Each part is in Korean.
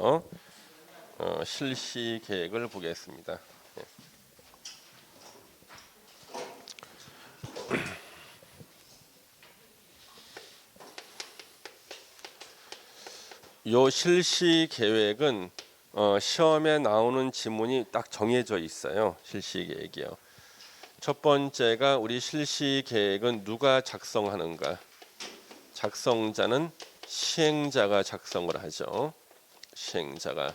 먼저 실시 계획을 보겠습니다. 요 실시 계획은 시험에 나오는 지문이 딱 정해져 있어요. 실시 계획이요. 첫 번째가 우리 실시 계획은 누가 작성하는가? 작성자는 시행자가 작성을 하죠. 시행자가.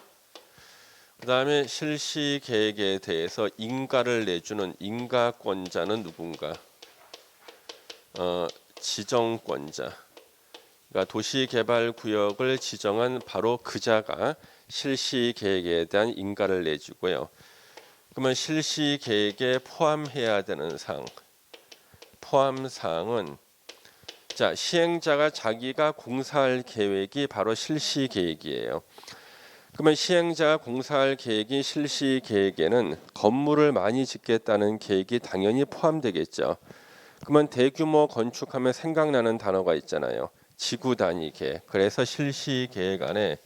그 다음에 실시 계획에 대해서 인가를 내주는 인가권자는 누군가? 지정권자. 그러니까 도시개발구역을 지정한 바로 그자가 실시 계획에 대한 인가를 내주고요. 그러면 실시 계획에 포함해야 되는 사항, 포함 사항은 자, 시행자가 자기가 공사할 계획이 바로 실시 계획이에요. 그러면 시행자가 공사할 계획이 실시 계획에는 건물을 많이 짓겠다는 계획이 당연히 포함되겠죠. 그러면 대규모 건축하면 생각나는 단어가 있잖아요. 지구 단위 계획. 그래서 실시 계획 안에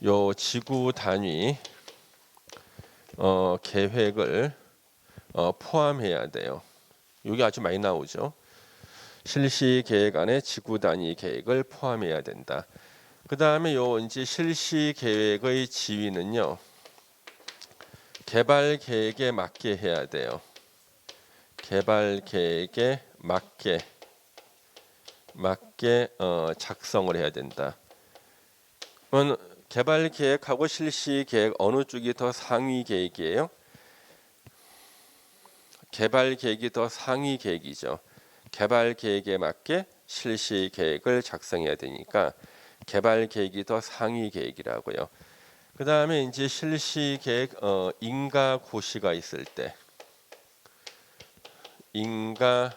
요 지구 단위 계획을 포함해야 돼요. 이게 아주 많이 나오죠. 실시 계획 안에 지구 단위 계획을 포함해야 된다. 그 다음에 요 이제 실시 계획의 지위는요. 개발 계획에 맞게 해야 돼요. 개발 계획에 맞게 작성을 해야 된다. 그러면 개발 계획하고 실시 계획 어느 쪽이 더 상위 계획이에요? 개발 계획이 더 상위 계획이죠. 개발 계획에 맞게 실시 계획을 작성해야 되니까 개발 계획이 더 상위 계획이라고요. 그 다음에 이제 실시 계획 인가 고시가 있을 때 인가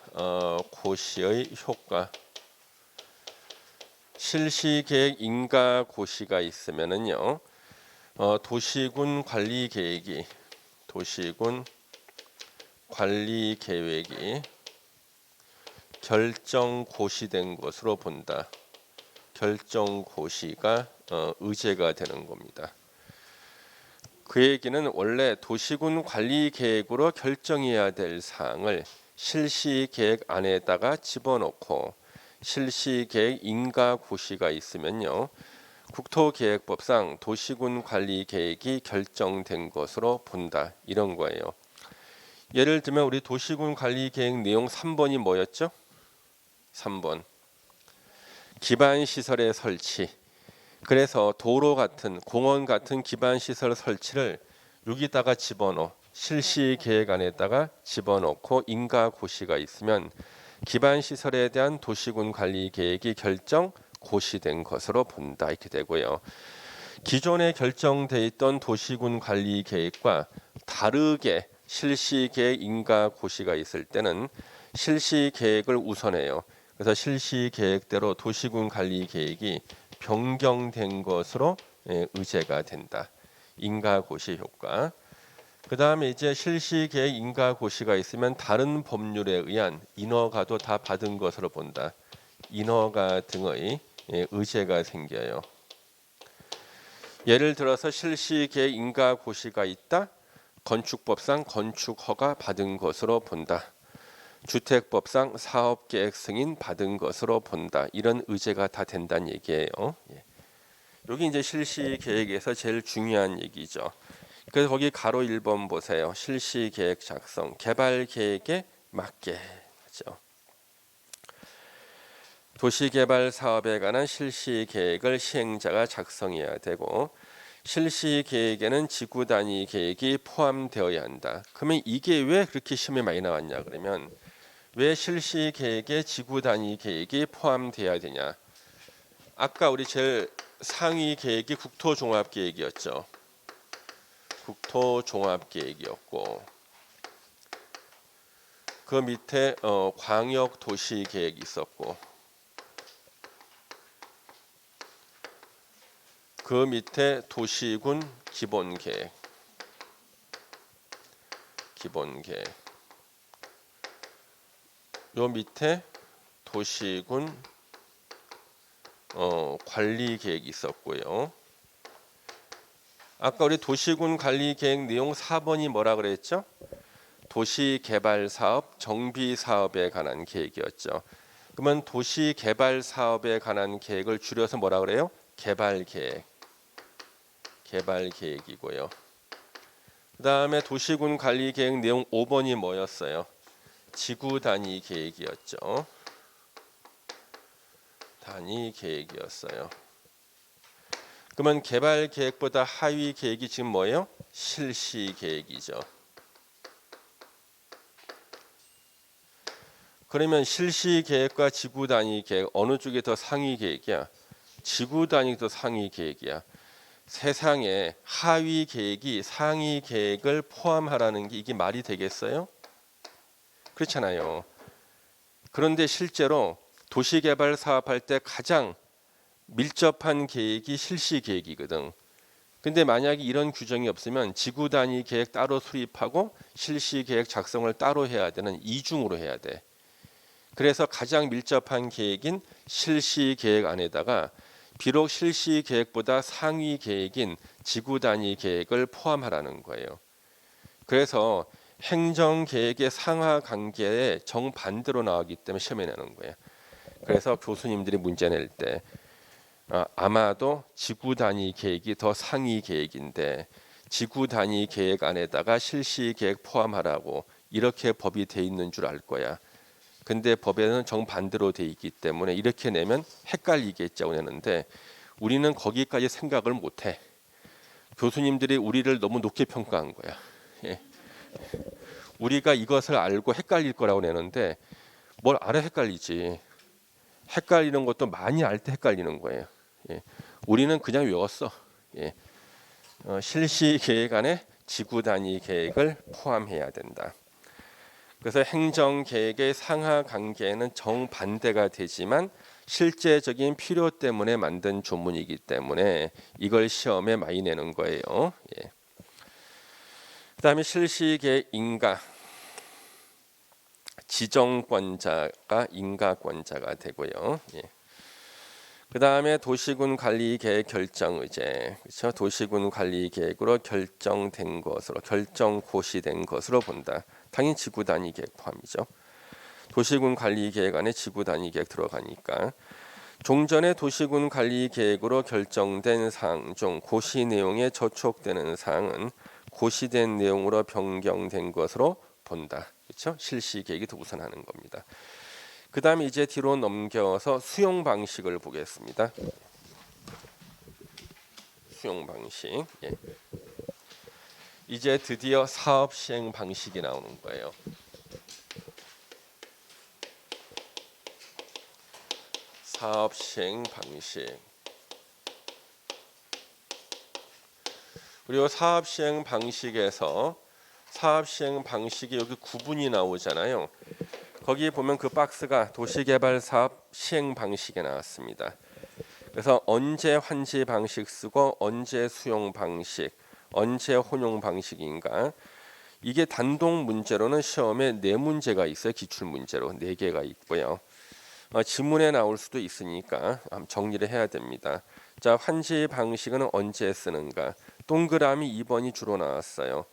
고시의 효과. 실시 계획 인가 고시가 있으면은요. 도시군 관리 계획이 결정 고시된 것으로 본다. 결정 고시가 의제가 되는 겁니다. 그 얘기는 원래 도시군 관리 계획으로 결정해야 될 사항을 실시 계획 안에다가 집어넣고 실시 계획 인가 고시가 있으면요. 국토계획법상 도시군 관리 계획이 결정된 것으로 본다. 이런 거예요. 예를 들면 우리 도시군 관리 계획 내용 3번이 뭐였죠? 3번. 기반 시설의 설치. 그래서 도로 같은 공원 같은 기반 시설 설치를 여기다가 집어넣어 실시 계획 안에다가 집어넣고 인가 고시가 있으면 기반 시설에 대한 도시군 관리 계획이 결정 고시된 것으로 본다. 이렇게 되고요. 기존에 결정돼 있던 도시군 관리 계획과 다르게 실시 계획 인가 고시가 있을 때는 실시 계획을 우선해요. 그래서 실시 계획대로 도시군 관리 계획이 변경된 것으로 의제가 된다. 인가 고시 효과. 그 다음에 이제 실시 계획 인가 고시가 있으면 다른 법률에 의한 인허가도 다 받은 것으로 본다. 인허가 등의 의제가 생겨요. 예를 들어서 실시 계획 인가 고시가 있다. 건축법상 건축허가 받은 것으로 본다. 주택법상 사업계획 승인 받은 것으로 본다. 이런 의제가 다 된다는 얘기예요. 여기 이제 실시 계획에서 제일 중요한 얘기죠. 그래서 거기 가로 1번 보세요. 실시 계획 작성, 개발 계획에 맞게 하죠. 도시개발 사업에 관한 실시 계획을 시행자가 작성해야 되고 실시 계획에는 지구 단위 계획이 포함되어야 한다. 그러면 이게 왜 그렇게 시험에 많이 나왔냐? 그러면 왜 실시 계획에 지구 단위 계획이 포함되어야 되냐? 아까 우리 제일 상위 계획이 국토종합계획이었죠. 국토종합계획이었고 그 밑에 광역도시계획이 있었고 그 밑에 도시군 기본계획 요 밑에 도시군 관리계획이 있었고요. 아까 우리 도시군 관리 계획 내용 4번이 뭐라 그랬죠? 도시 개발 사업, 정비 사업에 관한 계획이었죠. 그러면 도시 개발 사업에 관한 계획을 줄여서 뭐라 그래요? 개발 계획. 개발 계획이고요. 그다음에 도시군 관리 계획 내용 5번이 뭐였어요? 지구 단위 계획이었죠. 단위 계획이었어요. 그러면 개발 계획보다 하위 계획이 지금 뭐예요? 실시 계획이죠. 그러면 실시 계획과 지구 단위 계획 어느 쪽이 더 상위 계획이야? 지구 단위 더 상위 계획이야. 세상에 하위 계획이 상위 계획을 포함하라는 게 이게 말이 되겠어요? 그렇잖아요. 그런데 실제로 도시개발 사업할 때 가장 밀접한 계획이 실시 계획이거든. 근데 만약에 이런 규정이 없으면 지구 단위 계획 따로 수립하고 실시 계획 작성을 따로 해야 되는 이중으로 해야 돼. 그래서 가장 밀접한 계획인 실시 계획 안에다가 비록 실시 계획보다 상위 계획인 지구 단위 계획을 포함하라는 거예요. 그래서 행정 계획의 상하 관계에 정반대로 나오기 때문에 시험에 내는 거예요. 그래서 교수님들이 문제 낼 때 아마도 지구 단위 계획이 더 상위 계획인데 지구 단위 계획 안에다가 실시 계획 포함하라고 이렇게 법이 돼 있는 줄 알 거야. 근데 법에는 정반대로 돼 있기 때문에 이렇게 내면 헷갈리겠죠 내는데 우리는 거기까지 생각을 못해. 교수님들이 우리를 너무 높게 평가한 거야. 예. 우리가 이것을 알고 헷갈릴 거라고 내는데 뭘 알아 헷갈리지. 헷갈리는 것도 많이 알 때 헷갈리는 거예요. 예. 우리는 그냥 외웠어. 예. 실시 계획 안에 지구 단위 계획을 포함해야 된다. 그래서 행정 계획의 상하 관계는 정반대가 되지만 실제적인 필요 때문에 만든 조문이기 때문에 이걸 시험에 많이 내는 거예요. 예. 그다음에 실시 계획 인가 지정권자가 인가권자가 되고요. 예. 그 다음에 도시군 관리 계획 결정 의제, 그렇죠? 도시군 관리 계획으로 결정된 것으로 결정 고시된 것으로 본다. 당연히 지구 단위 계획 포함이죠. 도시군 관리 계획 안에 지구 단위 계획 들어가니까 종전의 도시군 관리 계획으로 결정된 사항 중 고시 내용에 저촉되는 사항은 고시된 내용으로 변경된 것으로 본다. 그렇죠? 실시 계획이 더 우선하는 겁니다. 그 다음에 이제 뒤로 넘겨서 수용 방식을 보겠습니다. 수용 방식. 예. 이제 드디어 사업 시행 방식이 나오는 거예요. 사업 시행 방식. 그리고 사업 시행 방식에서 사업 시행 방식이 여기 구분이 나오잖아요. 거기 보면 그 박스가 도시개발 사업 시행 방식에 나왔습니다. 그래서 언제 환지 방식 쓰고 언제 수용 방식, 언제 혼용 방식인가? 이게 단독 문제로는 시험에 4문제가 있어요. 기출 문제로 4개가 있고요. 지문에 나올 수도 있으니까 정리를 해야 됩니다. 자, 환지 방식은 언제 쓰는가? 동그라미 2번이 주로 나왔어요.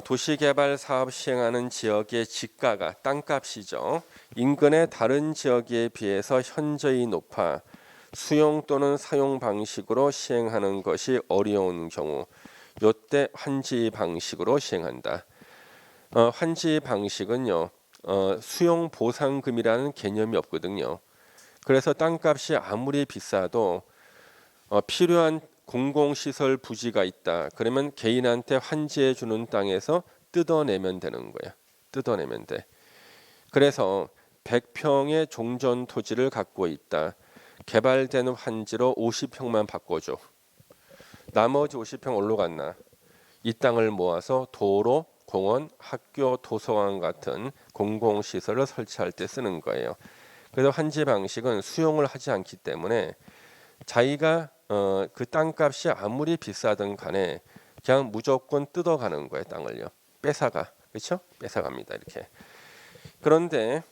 도시개발 사업 시행하는 지역의 지가가 땅값이죠. 인근의 다른 지역에 비해서 현저히 높아 수용 또는 사용 방식으로 시행하는 것이 어려운 경우 요때 환지 방식으로 시행한다. 환지 방식은요. 수용 보상금이라는 개념이 없거든요. 그래서 땅값이 아무리 비싸도 필요한 공공시설 부지가 있다. 그러면 개인한테 환지해 주는 땅에서 뜯어내면 되는 거야. 뜯어내면 돼. 그래서 100평의 종전 토지를 갖고 있다. 개발된 환지로 50평만 바꿔줘. 나머지 50평 어디로 갔나? 이 땅을 모아서 도로, 공원, 학교, 도서관 같은 공공시설을 설치할 때 쓰는 거예요. 그래서 환지 방식은 수용을 하지 않기 때문에 자기가 그 땅값이 아무리 비싸든 간에 그냥 무조건 뜯어가는 거예요. 땅을요. 뺏어가. 그렇죠? 뺏어갑니다. 이렇게. 그런데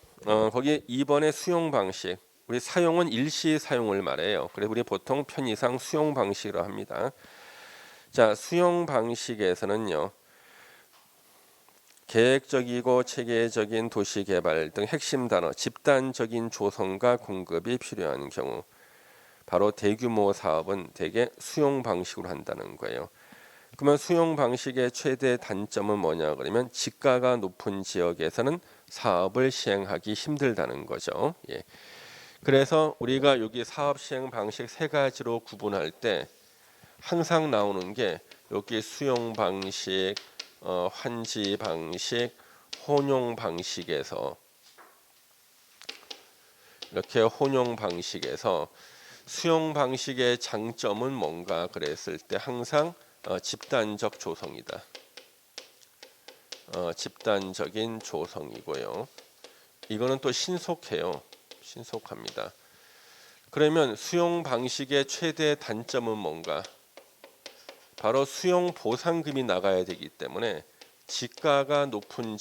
거기 2번의 수용 방식 우리 사용은 일시 사용을 말해요. 그래서 우리 보통 편의상 수용 방식이라고 합니다. 자, 수용 방식에서는요. 계획적이고 체계적인 도시 개발 등 핵심 단어, 집단적인 조성과 공급이 필요한 경우 바로 대규모 사업은 대개 수용 방식으로 한다는 거예요. 그러면 수용 방식의 최대 단점은 뭐냐 그러면 지가가 높은 지역에서는 사업을 시행하기 힘들다는 거죠. 예. 그래서 우리가 여기 사업 시행 방식 세 가지로 구분할 때 항상 나오는 게 여기 수용 방식, 환지 방식, 혼용 방식에서 이렇게 혼용 방식에서 수용 방식의 장점은 뭔가 그랬을 때 항상 집단적 조성이다. 집단적인 조성이고요. 이거는 또 신속해요. 신속합니다. 그러면 수용 방식의 최대 단점은 뭔가? 바로 수용 보상금이 나가야 되기 때문에 지가가 높은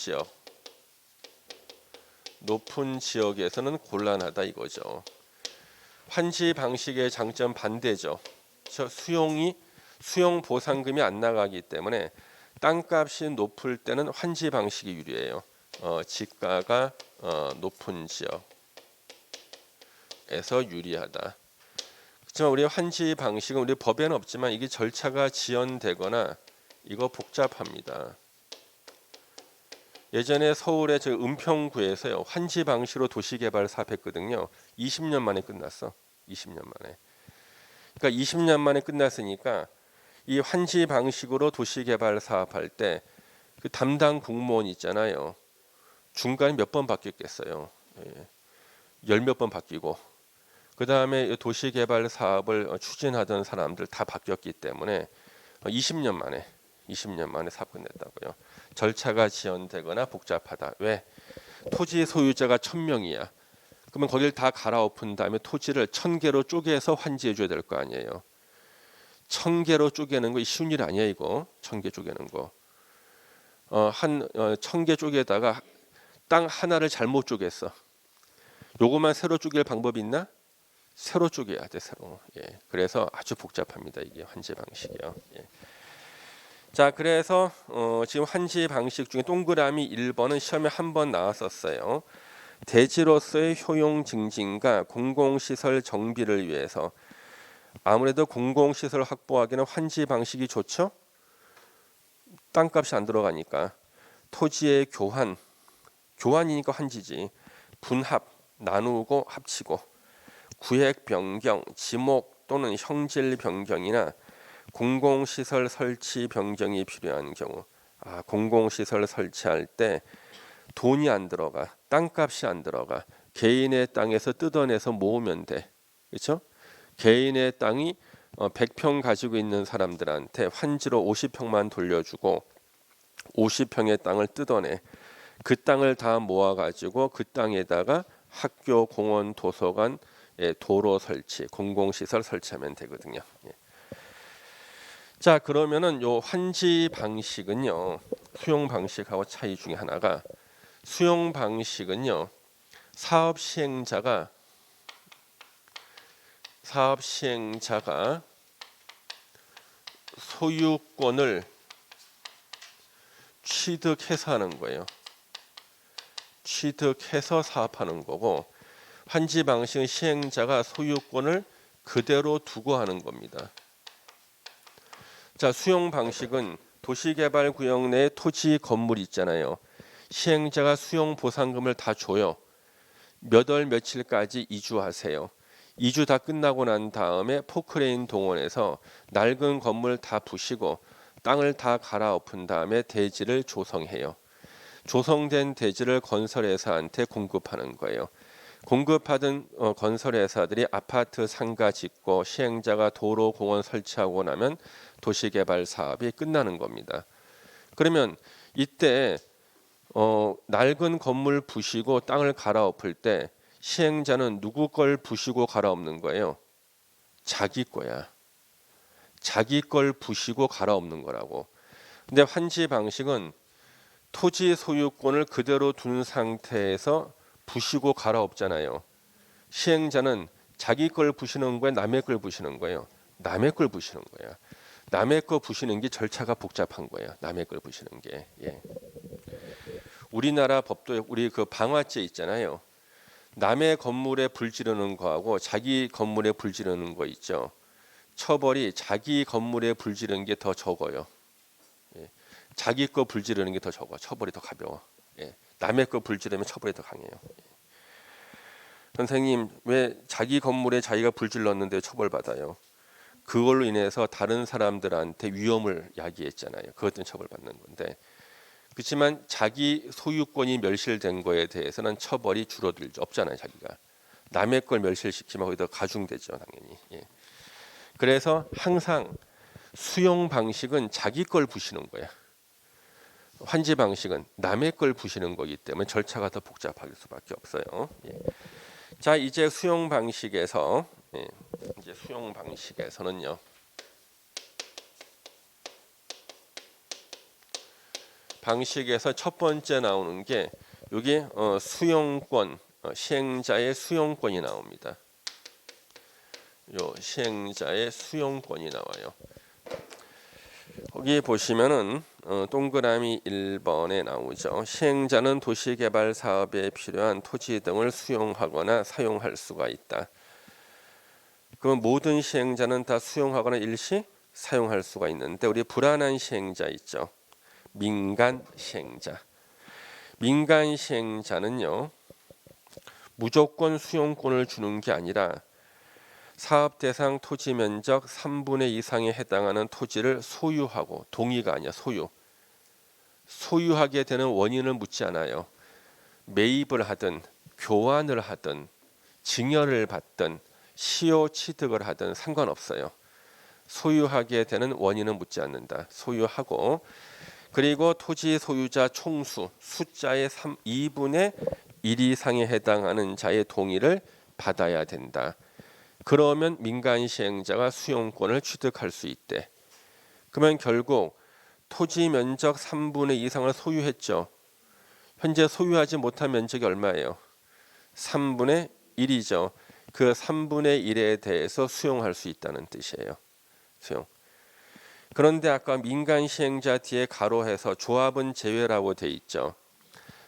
지역에서는 곤란하다 이거죠. 환지 방식의 장점 반대죠. 수용 보상금이 안 나가기 때문에 땅값이 높을 때는 환지 방식이 유리해요. 지가가 높은 지역에서 유리하다. 그렇지만 우리 환지 방식은 우리 법에는 없지만 이게 절차가 지연되거나 이거 복잡합니다. 예전에 서울의 저 은평구에서요 환지 방식으로 도시개발 사업했거든요. 20년 만에 끝났어. 20년 만에. 그러니까 20년 만에 끝났으니까 이 환지 방식으로 도시개발 사업할 때 그 담당 공무원 있잖아요. 중간에 몇 번 바뀌었겠어요. 열 몇 번 바뀌고 그 다음에 도시개발 사업을 추진하던 사람들 다 바뀌었기 때문에 20년 만에 사업 끝냈다고요. 절차가 지연되거나 복잡하다. 왜? 토지 소유자가 1000명이야. 그러면 거기를 다 갈아엎은 다음에 토지를 1000개로 쪼개서 환지해 줘야 될 거 아니에요. 1000개로 쪼개는 거 쉬운 일 아니야 이거. 1000개 쪼개는 거. 1000개 쪼개다가 땅 하나를 잘못 쪼갰어. 요것만 새로 쪼갤 방법이 있나? 새로 쪼개야 돼 새로. 예. 그래서 아주 복잡합니다 이게 환지 방식이요. 예. 자, 그래서 지금 환지 방식 중에 동그라미 1번은 시험에 한 번 나왔었어요. 대지로서의 효용 증진과 공공시설 정비를 위해서 아무래도 공공시설 확보하기는 환지 방식이 좋죠. 땅값이 안 들어가니까 토지의 교환이니까 환지지. 분합, 나누고 합치고 구획 변경, 지목 또는 형질 변경이나 공공시설 설치 변경이 필요한 경우 공공시설 설치할 때 돈이 안 들어가, 땅값이 안 들어가, 개인의 땅에서 뜯어내서 모으면 돼. 그렇죠? 개인의 땅이 100평 가지고 있는 사람들한테 환지로 50평만 돌려주고 50평의 땅을 뜯어내. 그 땅을 다 모아가지고 그 땅에다가 학교, 공원, 도서관, 도로 설치, 공공시설 설치하면 되거든요. 예. 자, 그러면은 요 환지 방식은요 수용 방식하고 차이 중에 하나가 수용 방식은요 사업 시행자가 소유권을 취득해서 하는 거예요. 취득해서 사업하는 거고 환지 방식은 시행자가 소유권을 그대로 두고 하는 겁니다. 자, 수용 방식은 도시개발구역 내 토지 건물 있잖아요. 시행자가 수용 보상금을 다 줘요. 몇 월 며칠까지 이주하세요. 이주 다 끝나고 난 다음에 포크레인 동원해서 낡은 건물 다 부시고 땅을 다 갈아엎은 다음에 대지를 조성해요. 조성된 대지를 건설회사한테 공급하는 거예요. 공급하던 건설회사들이 아파트 상가 짓고 시행자가 도로 공원 설치하고 나면 도시개발 사업이 끝나는 겁니다. 그러면 이때 낡은 건물 부시고 땅을 갈아엎을 때 시행자는 누구 걸 부시고 갈아엎는 거예요? 자기 거야. 자기 걸 부시고 갈아엎는 거라고. 근데 환지 방식은 토지 소유권을 그대로 둔 상태에서 부시고 갈아엎잖아요. 시행자는 자기 걸 부시는 거야, 남의 걸 부시는 거예요. 남의 걸 부시는 거야. 남의 거 부시는 게 절차가 복잡한 거예요. 남의 걸 부시는 게. 예. 우리나라 법도 우리 그 방화죄 있잖아요. 남의 건물에 불 지르는 거하고 자기 건물에 불 지르는 거 있죠. 처벌이 자기 건물에 불 지르는 게 더 적어요. 예. 자기 거 불 지르는 게 더 적어. 처벌이 더 가벼워. 예. 남의 거 불 지르면 처벌이 더 강해요. 예. 선생님 왜 자기 건물에 자기가 불 질렀는데 처벌받아요? 그걸로 인해서 다른 사람들한테 위험을 야기했잖아요. 그것 때문에 처벌받는 건데. 그렇지만 자기 소유권이 멸실된 거에 대해서는 처벌이 줄어들죠. 없잖아요. 자기가. 남의 걸 멸실시키면 거기더 가중되죠. 당연히. 예. 그래서 항상 수용 방식은 자기 걸 부시는 거야. 환지 방식은 남의 걸 부시는 거기 때문에 절차가 더 복잡할 수밖에 없어요. 예. 자, 이제 수용 방식에서 이제 수용 방식에서는요. 방식에서 첫 번째 나오는 게 여기 수용권, 시행자의 수용권이 나옵니다. 요 시행자의 수용권이 나와요. 거기 보시면은 동그라미 1번에 나오죠. 시행자는 도시개발 사업에 필요한 토지 등을 수용하거나 사용할 수가 있다. 그럼 모든 시행자는 다 수용하거나 일시 사용할 수가 있는데 우리 불안한 시행자 있죠. 민간 시행자. 민간 시행자는요. 무조건 수용권을 주는 게 아니라 사업 대상 토지 면적 3분의 2 이상에 해당하는 토지를 소유하고 동의가 아니야 소유하게 되는 원인을 묻지 않아요. 매입을 하든 교환을 하든 증여를 받든 시효 취득을 하든 상관없어요. 소유하게 되는 원인은 묻지 않는다. 소유하고 그리고 토지 소유자 총수 숫자의 2분의 1 이상에 해당하는 자의 동의를 받아야 된다. 그러면 민간 시행자가 수용권을 취득할 수 있대. 그러면 결국 토지 면적 3분의 2 이상을 소유했죠. 현재 소유하지 못한 면적이 얼마예요? 3분의 1이죠. 그 3분의 1에 대해서 수용할 수 있다는 뜻이에요. 수용. 그런데 아까 민간 시행자 뒤에 가로해서 조합은 제외라고 돼 있죠.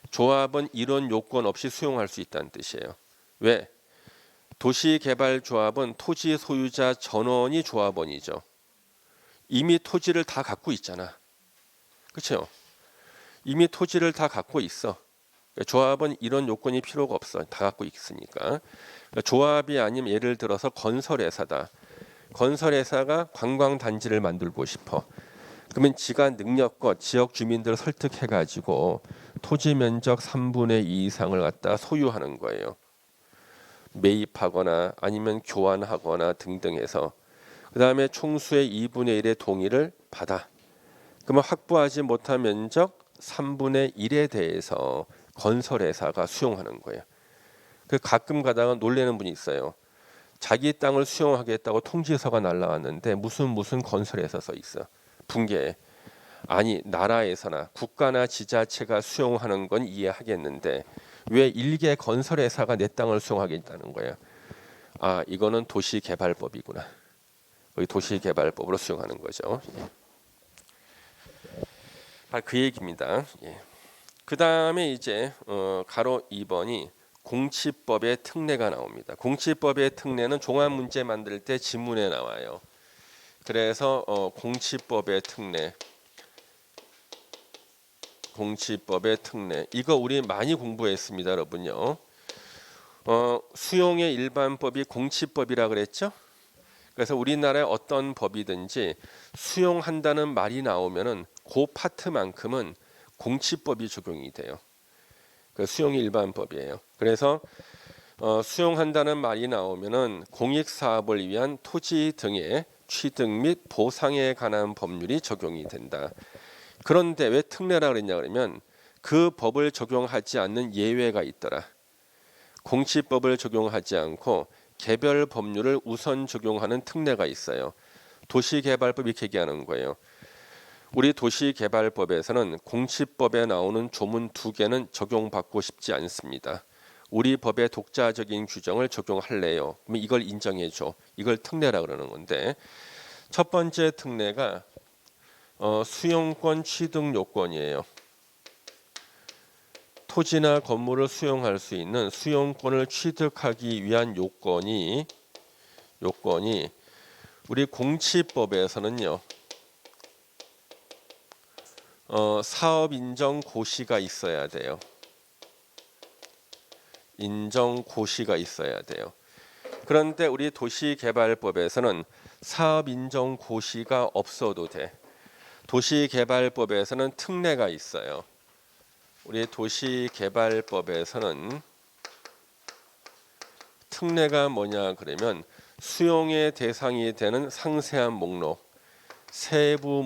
조합은 이런 요건 없이 수용할 수 있다는 뜻이에요. 왜? 도시개발조합은 토지 소유자 전원이 조합원이죠. 이미 토지를 다 갖고 있잖아. 그렇죠? 이미 토지를 다 갖고 있어. 조합은 이런 요건이 필요가 없어. 다 갖고 있으니까. 조합이 아니면 예를 들어서 건설회사다. 건설회사가 관광단지를 만들고 싶어. 그러면 지가 능력껏 지역 주민들을 설득해가지고 토지 면적 3분의 2 이상을 갖다 소유하는 거예요. 매입하거나 아니면 교환하거나 등등 해서 그 다음에 총수의 2분의 1의 동의를 받아. 그러면 확보하지 못한 면적 3분의 1에 대해서 건설회사가 수용하는 거예요. 그 가끔 가다가 놀라는 분이 있어요. 자기 땅을 수용하겠다고 통지서가 날라왔는데 무슨 건설회사 써 있어. 붕괴. 아니 나라에서나 국가나 지자체가 수용하는 건 이해하겠는데 왜 일개 건설회사가 내 땅을 수용하겠다는 거야. 아 이거는 도시개발법이구나. 여기 도시개발법으로 수용하는 거죠. 그 얘기입니다. 예. 그 다음에 이제 가로 2번이 공치법의 특례가 나옵니다. 공치법의 특례는 종합 문제 만들 때 지문에 나와요. 그래서 공치법의 특례, 공치법의 특례 이거 우리 많이 공부했습니다, 여러분요. 수용의 일반법이 공치법이라 그랬죠? 그래서 우리나라의 어떤 법이든지 수용한다는 말이 나오면은 그 파트만큼은 공치법이 적용이 돼요. 그 수용이 일반법이에요. 그래서 수용한다는 말이 나오면은 공익사업을 위한 토지 등의 취득 및 보상에 관한 법률이 적용이 된다. 그런데 왜 특례라 그랬냐 그러면 그 법을 적용하지 않는 예외가 있더라. 공치법을 적용하지 않고 개별 법률을 우선 적용하는 특례가 있어요. 도시개발법이 이렇게 얘기하는 거예요. 우리 도시개발법에서는 공치법에 나오는 조문 2개는 적용받고 싶지 않습니다. 우리 법의 독자적인 규정을 적용할래요. 그럼 이걸 인정해줘. 이걸 특례라 그러는 건데 첫 번째 특례가 수용권 취득 요건이에요. 토지나 건물을 수용할 수 있는 수용권을 취득하기 위한 요건이 우리 공치법에서는요. 사업 인정 고시가 있어야 돼요. 인정 고시가 있어야 돼요. 그런데 우리 도시개발법에서는 사업 인정 고시가 없어도 돼. 도시개발법에서는 특례가 있어요. 우리 도시개발법에서는 특례가 뭐냐 그러면 수용의 대상이 되는 상세한 목록, 세부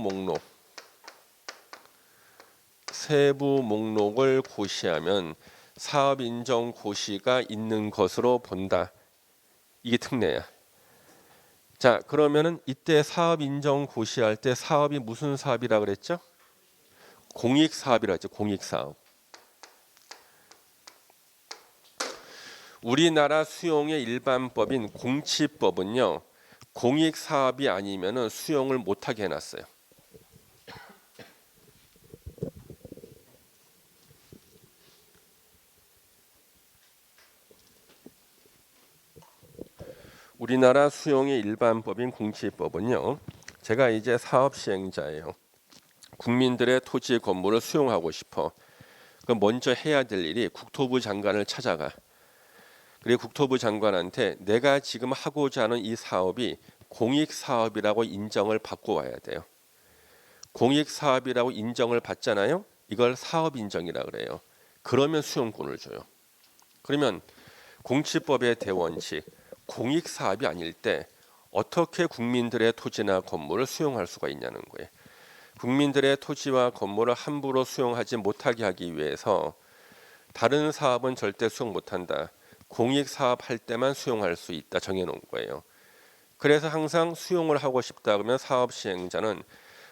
목록을 고시하면 사업 인정 고시가 있는 것으로 본다. 이게 특례야. 자, 그러면은 이때 사업 인정 고시할 때 사업이 무슨 사업이라 그랬죠? 공익 사업이라 했죠. 공익 사업. 우리나라 수용의 일반법인 공치법은요. 공익 사업이 아니면은 수용을 못 하게 해 놨어요. 우리나라 수용의 일반법인 공치법은요. 제가 이제 사업 시행자예요. 국민들의 토지 건물을 수용하고 싶어. 그럼 먼저 해야 될 일이 국토부 장관을 찾아가. 그리고 국토부 장관한테 내가 지금 하고자 하는 이 사업이 공익 사업이라고 인정을 받고 와야 돼요. 공익 사업이라고 인정을 받잖아요. 이걸 사업 인정이라 그래요. 그러면 수용권을 줘요. 그러면 공치법의 대원칙 공익 사업이 아닐 때 어떻게 국민들의 토지나 건물을 수용할 수가 있냐는 거예요. 국민들의 토지와 건물을 함부로 수용하지 못하게 하기 위해서 다른 사업은 절대 수용 못한다. 공익 사업 할 때만 수용할 수 있다 정해놓은 거예요. 그래서 항상 수용을 하고 싶다 그러면 사업 시행자는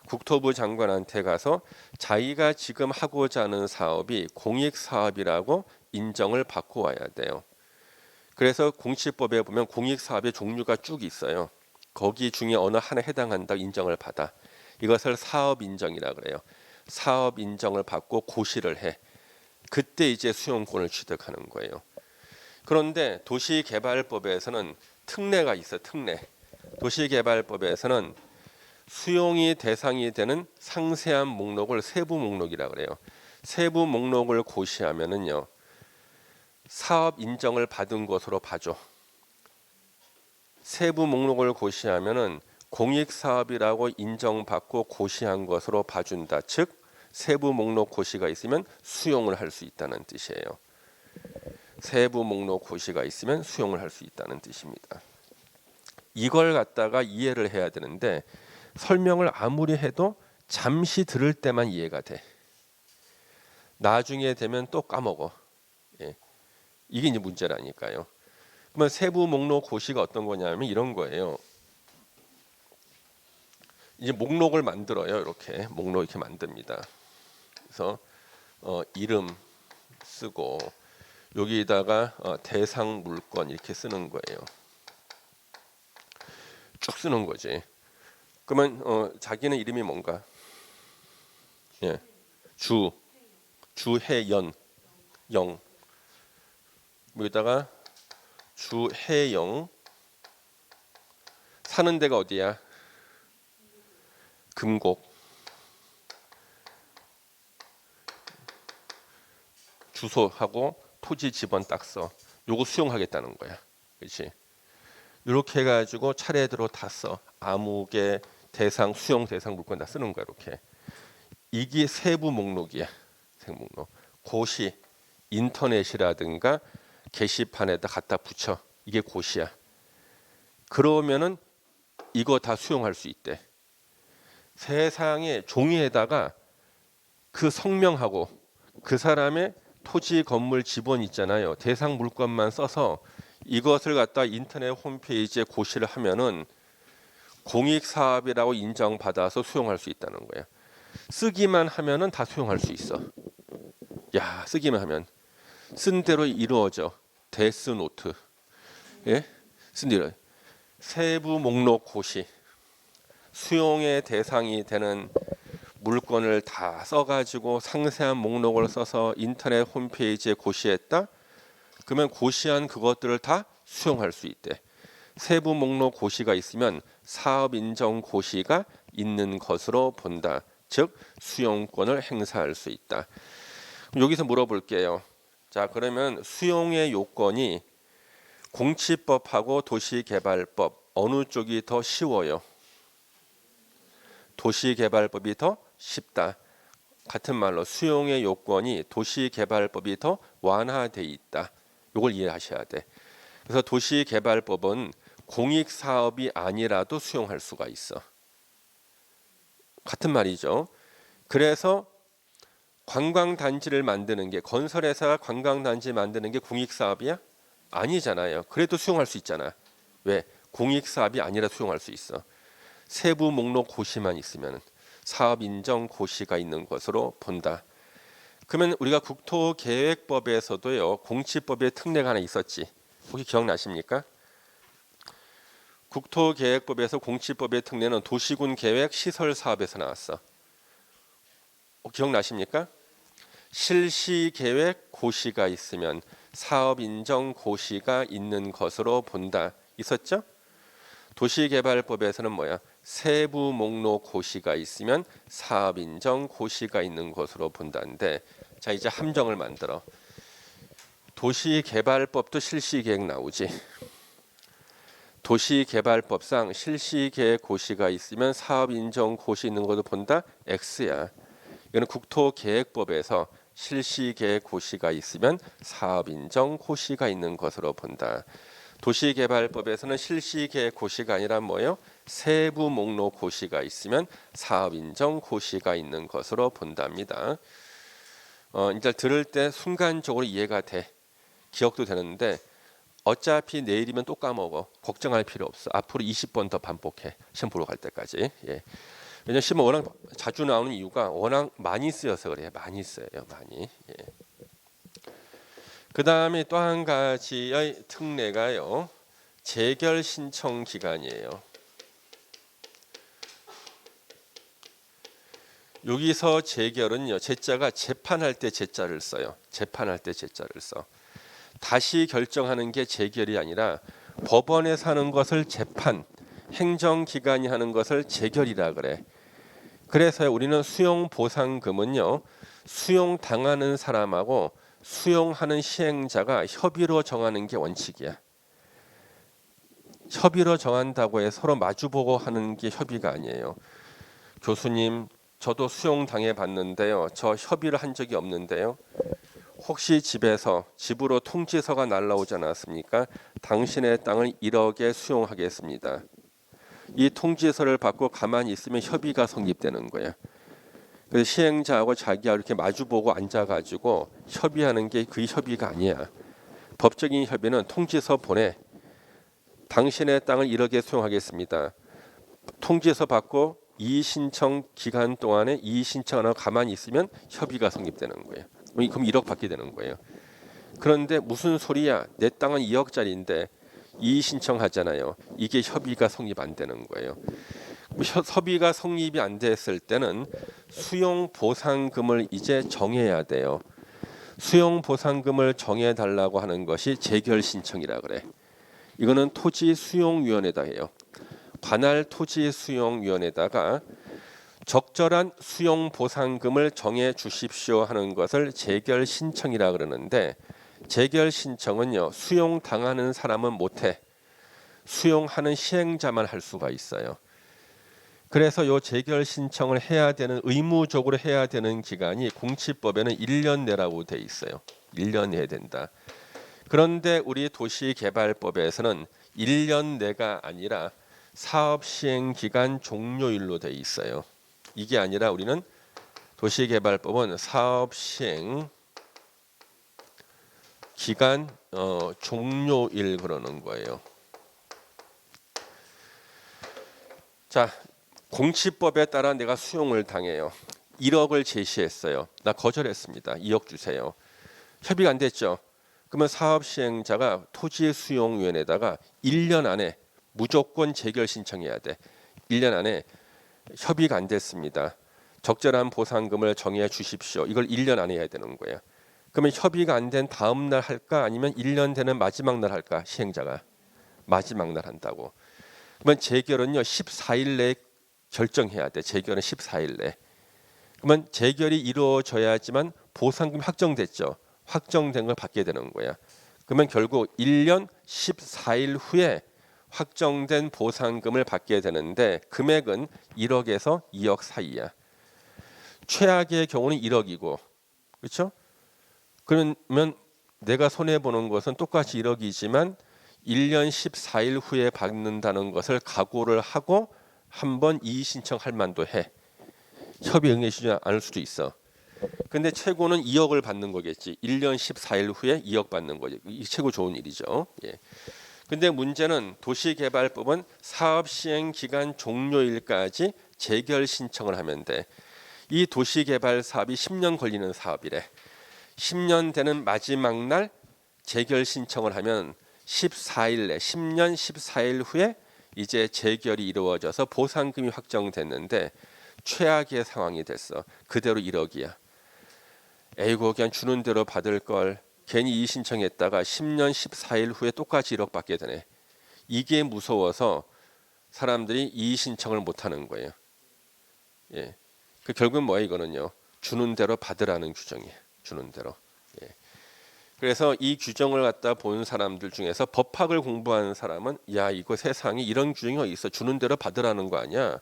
국토부 장관한테 가서 자기가 지금 하고자 하는 사업이 공익 사업이라고 인정을 받고 와야 돼요. 그래서 공시법에 보면 공익 사업의 종류가 쭉 있어요. 거기 중에 어느 하나에 해당한다 인정을 받아. 이것을 사업 인정이라 그래요. 사업 인정을 받고 고시를 해. 그때 이제 수용권을 취득하는 거예요. 그런데 도시개발법에서는 특례가 있어. 특례. 도시개발법에서는 수용이 대상이 되는 상세한 목록을 세부 목록이라 그래요. 세부 목록을 고시하면은요. 사업 인정을 받은 것으로 봐줘. 세부 목록을 고시하면은 공익 사업이라고 인정받고 고시한 것으로 봐준다. 즉 세부 목록 고시가 있으면 수용을 할 수 있다는 뜻이에요. 세부 목록 고시가 있으면 수용을 할 수 있다는 뜻입니다. 이걸 갖다가 이해를 해야 되는데 설명을 아무리 해도 잠시 들을 때만 이해가 돼. 나중에 되면 또 까먹어. 예. 이게 이제 문제라니까요. 그러면 세부 목록 고시가 어떤 거냐면 이런 거예요. 이제 목록을 만들어요. 이렇게 목록 이렇게 만듭니다. 그래서 이름 쓰고 여기다가 대상 물건 이렇게 쓰는 거예요. 쭉 쓰는 거지. 그러면 자기는 이름이 뭔가? 예, 주해연 영. 여기다가 주해영 사는 데가 어디야? 금곡. 주소하고 토지 지번 딱 써. 요거 수용하겠다는 거야. 그렇지? 이렇게 해가지고 차례대로 다 써. 아무개 대상 수용 대상 물건 다 쓰는 거야. 이렇게. 이게 세부 목록이야. 세목록. 고시 인터넷이라든가 게시판에다 갖다 붙여. 이게 고시야. 그러면은 이거 다 수용할 수 있대. 세상에 종이에다가 그 성명하고 그 사람의 토지 건물 지번 있잖아요. 대상 물건만 써서 이것을 갖다 인터넷 홈페이지에 고시를 하면은 공익 사업이라고 인정받아서 수용할 수 있다는 거예요. 쓰기만 하면은 다 수용할 수 있어. 야, 쓰기만 하면 쓴 대로 이루어져. 데스노트. 예? 쓴 대로 세부 목록 고시. 수용의 대상이 되는 물건을 다 써가지고 상세한 목록을 써서 인터넷 홈페이지에 고시했다. 그러면 고시한 그것들을 다 수용할 수 있대. 세부 목록 고시가 있으면 사업 인정 고시가 있는 것으로 본다. 즉 수용권을 행사할 수 있다. 그럼 여기서 물어볼게요. 자, 그러면 수용의 요건이 공치법하고 도시개발법 어느 쪽이 더 쉬워요? 도시개발법이 더 쉽다. 같은 말로 수용의 요건이 도시개발법이 더 완화돼 있다. 이걸 이해하셔야 돼. 그래서 도시개발법은 공익사업이 아니라도 수용할 수가 있어. 같은 말이죠. 그래서 관광단지를 만드는 게, 건설회사가 관광단지 만드는 게 공익사업이야? 아니잖아요. 그래도 수용할 수 있잖아. 왜? 공익사업이 아니라 수용할 수 있어. 세부 목록 고시만 있으면 사업 인정 고시가 있는 것으로 본다. 그러면 우리가 국토계획법에서도요, 공치법의 특례가 하나 있었지. 혹시 기억나십니까? 국토계획법에서 공치법의 특례는 도시군 계획 시설 사업에서 나왔어. 기억나십니까? 실시계획 고시가 있으면 사업 인정 고시가 있는 것으로 본다. 있었죠? 도시개발법에서는 뭐야? 세부 목록 고시가 있으면 사업 인정 고시가 있는 것으로 본다는데, 자 이제 함정을 만들어. 도시개발법도 실시계획 나오지. 도시개발법상 실시계획 고시가 있으면 사업 인정 고시 있는 것으로 본다. X야. 이거는 국토계획법에서 실시계획 고시가 있으면 사업 인정 고시가 있는 것으로 본다. 도시개발법에서는 실시계획 고시가 아니라 뭐예요? 세부 목록 고시가 있으면 사업 인정 고시가 있는 것으로 본답니다. 이제 들을 때 순간적으로 이해가 돼. 기억도 되는데 어차피 내일이면 또 까먹어. 걱정할 필요 없어. 앞으로 20번 더 반복해. 시험 보러 갈 때까지. 예. 왜냐면 시험 워낙 자주 나오는 이유가 워낙 많이 쓰여서 그래요. 많이 써요. 많이. 예. 그 다음에 또 한 가지의 특례가요. 재결 신청 기간이에요. 여기서 재결은요. 제자가 재판할 때 제자를 써요. 재판할 때 제자를 써. 다시 결정하는 게 재결이 아니라 법원에서 하는 것을 재판, 행정기관이 하는 것을 재결이라 그래. 그래서 우리는 수용보상금은요. 수용당하는 사람하고 수용하는 시행자가 협의로 정하는 게 원칙이야. 협의로 정한다고 해 서로 마주보고 하는 게 협의가 아니에요. 교수님, 저도 수용당해 봤는데요. 저 협의를 한 적이 없는데요. 혹시 집으로 통지서가 날라오지 않았습니까? 당신의 땅을 1억에 수용하겠습니다. 이 통지서를 받고 가만히 있으면 협의가 성립되는 거예요. 그래서 시행자하고 자기가 이렇게 마주보고 앉아가지고 협의하는 게 그 협의가 아니야. 법적인 협의는 통지서 보내. 당신의 땅을 1억에 수용하겠습니다. 통지서 받고 이의 신청 기간 동안에 이의 신청하고 가만히 있으면 협의가 성립되는 거예요. 그럼 1억 받게 되는 거예요. 그런데 무슨 소리야? 내 땅은 2억짜리인데 이의 신청하잖아요. 이게 협의가 성립 안 되는 거예요. 협의가 성립이 안 됐을 때는 수용 보상금을 이제 정해야 돼요. 수용 보상금을 정해 달라고 하는 것이 재결 신청이라 그래. 이거는 토지 수용위원회다 해요. 관할 토지 수용위원회다가 적절한 수용 보상금을 정해 주십시오 하는 것을 재결 신청이라 그러는데, 재결 신청은요. 수용 당하는 사람은 못해. 수용하는 시행자만 할 수가 있어요. 그래서 요 재결 신청을 해야 되는, 의무적으로 해야 되는 기간이 공치법에는 1년 내라고 돼 있어요. 1년 해야 된다. 그런데 우리 도시개발법에서는 1년 내가 아니라 사업 시행 기간 종료일로 돼 있어요. 이게 아니라 우리는 도시개발법은 사업 시행 기간 종료일 그러는 거예요. 자, 공치법에 따라 내가 수용을 당해요. 1억을 제시했어요. 나 거절했습니다. 2억 주세요. 협의가 안 됐죠. 그러면 사업 시행자가 토지 수용위원회에다가 1년 안에 무조건 재결 신청해야 돼. 1년 안에 협의가 안 됐습니다. 적절한 보상금을 정해 주십시오. 이걸 1년 안에 해야 되는 거예요. 그러면 협의가 안 된 다음 날 할까 아니면 1년 되는 마지막 날 할까? 시행자가 마지막 날 한다고. 그러면 재결은요 14일 내에 결정해야 돼. 재결은 14일 내. 그러면 재결이 이루어져야지만 보상금이 확정됐죠. 확정된 걸 받게 되는 거야. 그러면 결국 1년 14일 후에 확정된 보상금을 받게 되는데 금액은 1억에서 2억 사이야. 최악의 경우는 1억이고, 그렇죠? 그러면 내가 손해 보는 것은 똑같이 1억이지만 1년 14일 후에 받는다는 것을 각오를 하고 한번 이의 신청할 만도 해. 협의 응해주지 않을 수도 있어. 근데 최고는 2억을 받는 거겠지. 1년 14일 후에 2억 받는 거지. 이 최고 좋은 일이죠. 예. 근데 문제는 도시개발법은 사업 시행 기간 종료일까지 재결 신청을 하면 돼. 이 도시개발 사업이 10년 걸리는 사업이래. 10년 되는 마지막 날 재결 신청을 하면 14일 내 10년 14일 후에 이제 재결이 이루어져서 보상금이 확정됐는데 최악의 상황이 됐어. 그대로 1억이야. 에이고 그냥 주는 대로 받을 걸 괜히 이의 신청했다가 10년 14일 후에 똑같이 1억 받게 되네. 이게 무서워서 사람들이 이의 신청을 못 하는 거예요. 예. 그 결국은 뭐야 이거는요. 주는 대로 받으라는 규정이에요. 주는 대로. 예. 그래서 이 규정을 갖다 본 사람들 중에서 법학을 공부하는 사람은 야 이거 세상에 이런 규정이 어디 있어. 주는 대로 받으라는 거 아니야.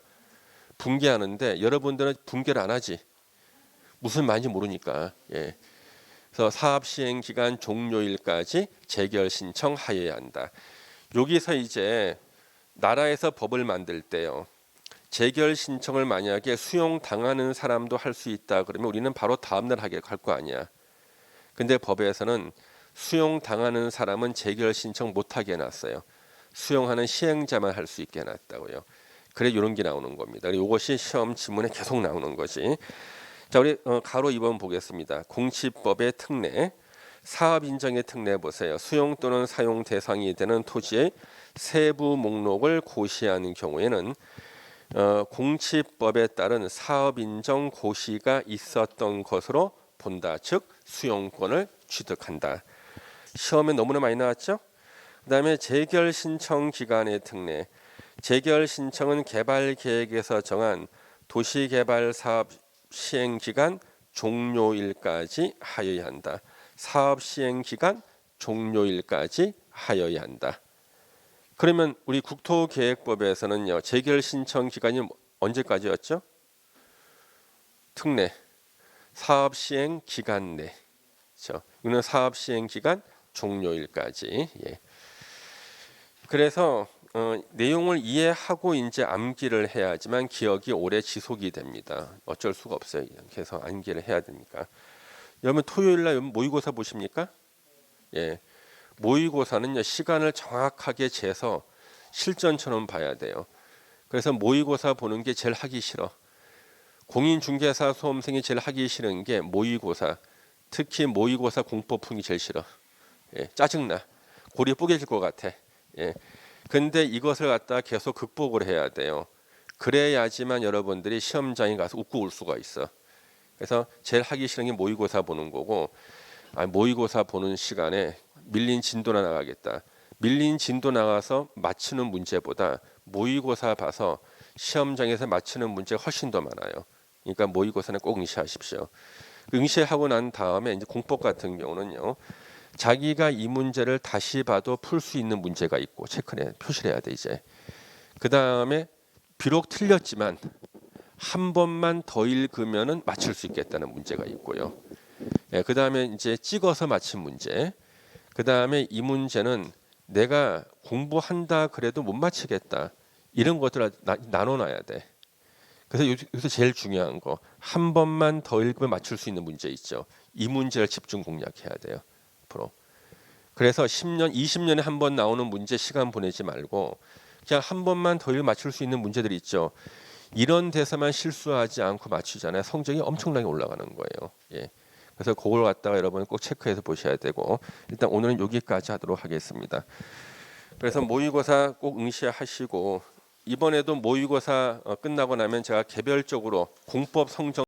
붕괴하는데 여러분들은 붕괴를 안 하지. 무슨 말인지 모르니까. 예. 그래서 사업 시행 기간 종료일까지 재결 신청하여야 한다. 여기서 이제 나라에서 법을 만들 때요. 재결 신청을 만약에 수용당하는 사람도 할 수 있다 그러면 우리는 바로 다음 날 하게 할 거 아니야. 근데 법에서는 수용당하는 사람은 재결 신청 못 하게 해놨어요. 수용하는 시행자만 할 수 있게 해놨다고요. 그래 이런 게 나오는 겁니다. 이것이 시험 지문에 계속 나오는 거지. 자, 우리 가로 2번 보겠습니다. 공시법의 특례, 사업 인정의 특례 보세요. 수용 또는 사용 대상이 되는 토지의 세부 목록을 고시하는 경우에는 공시법에 따른 사업 인정 고시가 있었던 것으로 본다. 즉 수용권을 취득한다. 시험에 너무나 많이 나왔죠. 그다음에 재결 신청 기간의 특례. 재결 신청은 개발 계획에서 정한 도시개발 사업 시행 기간 종료일까지 하여야 한다. 사업 시행 기간 종료일까지 하여야 한다. 그러면 우리 국토계획법에서는요. 재결 신청 기간이 언제까지였죠? 특례. 사업 시행 기간 내. 그렇죠? 이거는 사업 시행 기간 종료일까지. 예. 그래서 내용을 이해하고 이제 암기를 해야지만 기억이 오래 지속이 됩니다. 어쩔 수가 없어요. 그래서 암기를 해야 되니까. 여러분 토요일 날 모의고사 보십니까? 예. 모의고사는요. 시간을 정확하게 재서 실전처럼 봐야 돼요. 그래서 모의고사 보는 게 제일 하기 싫어. 공인중개사 수험생이 제일 하기 싫은 게 모의고사. 특히 모의고사 공법 푸기 제일 싫어. 예. 짜증나. 골이 뽀개질 것 같아. 예. 근데 이것을 갖다 계속 극복을 해야 돼요. 그래야지만 여러분들이 시험장에 가서 웃고 올 수가 있어. 그래서 제일 하기 싫은 게 모의고사 보는 거고, 모의고사 보는 시간에 밀린 진도나 나가겠다. 밀린 진도 나가서 맞추는 문제보다 모의고사 봐서 시험장에서 맞추는 문제가 훨씬 더 많아요. 그러니까 모의고사는 꼭 응시하십시오. 응시하고 난 다음에 이제 공법 같은 경우는요. 자기가 이 문제를 다시 봐도 풀 수 있는 문제가 있고 체크를 표시를 해야 돼 이제. 그 다음에 비록 틀렸지만 한 번만 더 읽으면은 맞출 수 있겠다는 문제가 있고요. 예, 그 다음에 이제 찍어서 맞힌 문제. 그 다음에 이 문제는 내가 공부한다 그래도 못 맞히겠다. 이런 것들을 나눠놔야 돼. 그래서 여기서 제일 중요한 거 한 번만 더 읽으면 맞출 수 있는 문제 있죠. 이 문제를 집중 공략해야 돼요. 앞으로. 그래서 10년, 20년에 한 번 나오는 문제 시간 보내지 말고 그냥 한 번만 더 맞출 수 있는 문제들이 있죠. 이런 데서만 실수하지 않고 맞추잖아요. 성적이 엄청나게 올라가는 거예요. 예. 그래서 그걸 갖다가 여러분 꼭 체크해서 보셔야 되고 일단 오늘은 여기까지 하도록 하겠습니다. 그래서 모의고사 꼭 응시하시고 이번에도 모의고사 끝나고 나면 제가 개별적으로 공법 성적